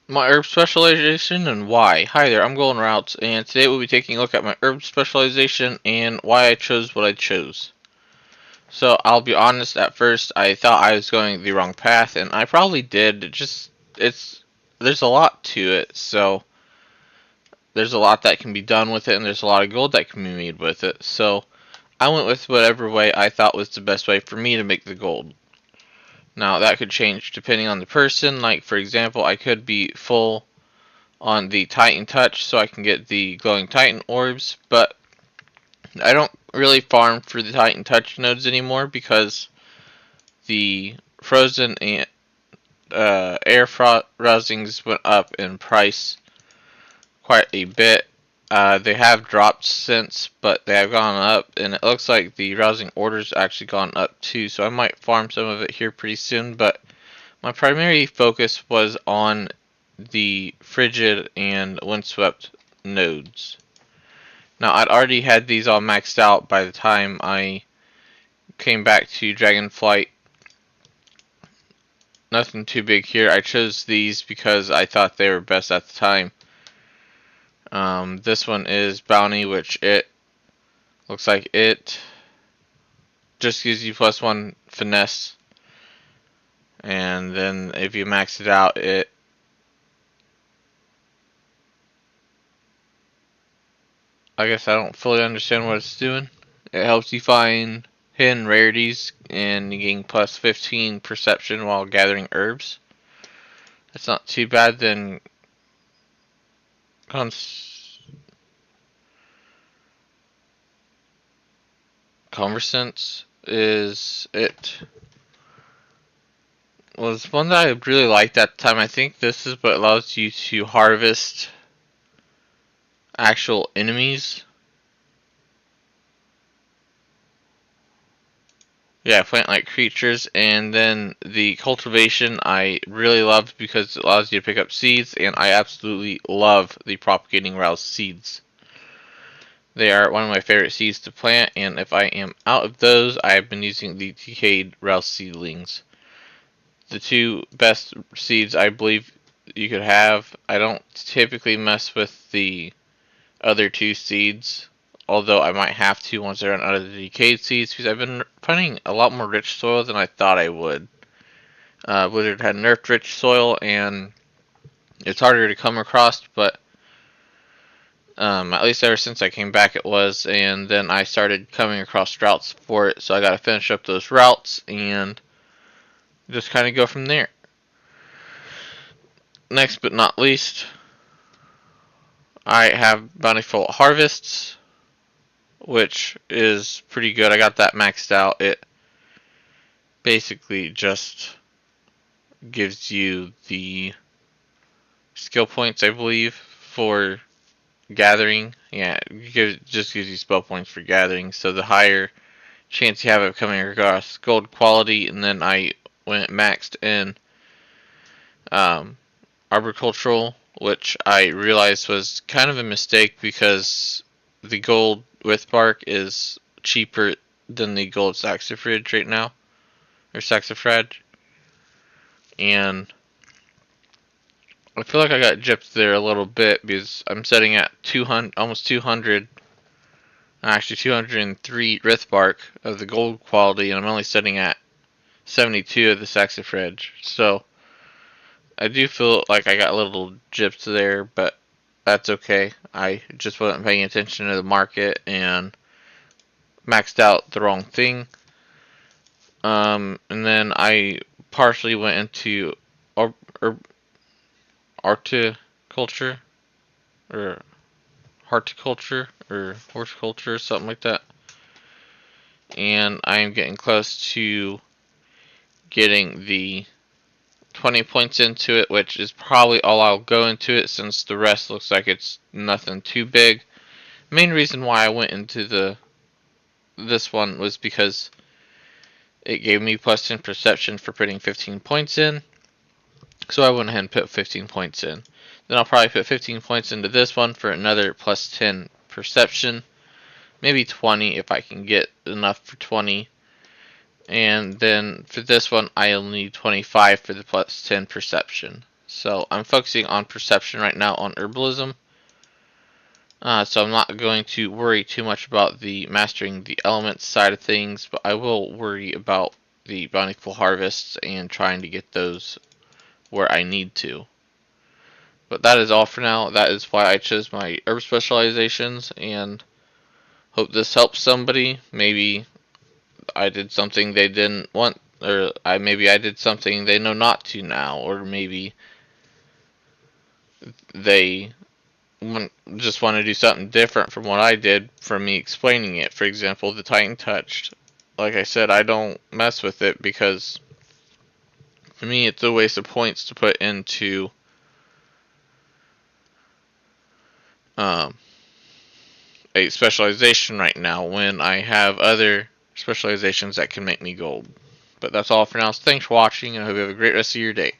My herb specialization and why. Hi there, I'm Golden Routes, and today we'll be taking a look at my herb specialization and why I chose what I chose. So I'll be honest, at first I thought I was going the wrong path, and I probably did. There's a lot to it, so there's a lot that can be done with it, and there's a lot of gold that can be made with it. So I went with whatever way I thought was the best way for me to make the gold. Now that could change depending on the person. Like for example, I could be full on the Titan Touch so I can get the glowing Titan orbs, but I don't really farm for the Titan Touch nodes anymore because the Frozen and Air Rousings went up in price quite a bit. They have dropped since, but they have gone up, and it looks like the Rousing Order's actually gone up too, so I might farm some of it here pretty soon, but my primary focus was on the Frigid and Windswept nodes. Now, I'd already had these all maxed out by the time I came back to Dragonflight. Nothing too big here. I chose these because I thought they were best at the time. This one is Bounty, which it looks like it just gives you +1 finesse. And then if you max it out, I guess I don't fully understand what it's doing. It helps you find hidden rarities and you gain +15 perception while gathering herbs. That's not too bad. Then Conversance is it was one that I really liked at the time. I think this is what allows you to harvest actual enemies. Yeah, plant-like creatures, and then the cultivation I really loved because it allows you to pick up seeds, and I absolutely love the propagating roused seeds. They are one of my favorite seeds to plant, and if I am out of those, I have been using the decayed roused seedlings. The two best seeds I believe you could have. I don't typically mess with the other two seeds, although I might have to once I run out of the decayed seeds, because I've been finding a lot more rich soil than I thought I would. Blizzard had nerfed rich soil, and it's harder to come across, but at least ever since I came back it was, and then I started coming across routes for it, so I gotta finish up those routes and just kind of go from there. Next but not least, I have Bountiful Harvests, which is pretty good. I got that maxed out. It basically just gives you the skill points, I believe, for gathering. Yeah, it just gives you spell points for gathering. So the higher chance you have of coming across gold quality, and then I went maxed in arboricultural, which I realized was kind of a mistake because the gold with bark is cheaper than the gold saxifrage right now, or saxifrage, and I feel like I got gypped there a little bit because I'm setting at 200, almost 200, actually 203 Rithbark of the gold quality, and I'm only setting at 72 of the saxifrage. So I do feel like I got a little gypped there, but that's okay. I just wasn't paying attention to the market and maxed out the wrong thing. And then I partially went into horticulture or horticulture or horticulture, something like that. And I am getting close to getting the 20 points into it, which is probably all I'll go into it since the rest looks like it's nothing too big. Main reason why I went into this one was because it gave me +10 perception for putting 15 points in. So I went ahead and put 15 points in. Then I'll probably put 15 points into this one for another +10 perception. Maybe 20 if I can get enough for 20. And then for this one, I'll need 25 for the +10 perception. So I'm focusing on perception right now on herbalism. So I'm not going to worry too much about the mastering the elements side of things, but I will worry about the bountiful harvests and trying to get those where I need to. But that is all for now. That is why I chose my herb specializations, and hope this helps somebody. Maybe I did something they didn't want, or maybe I did something they know not to now, or maybe they just want to do something different from what I did from me explaining it. For example, the Titan Touched. Like I said, I don't mess with it because for me it's a waste of points to put into um, a specialization right now when I have other specializations that can make me gold. But that's all for now. So thanks for watching, and I hope you have a great rest of your day.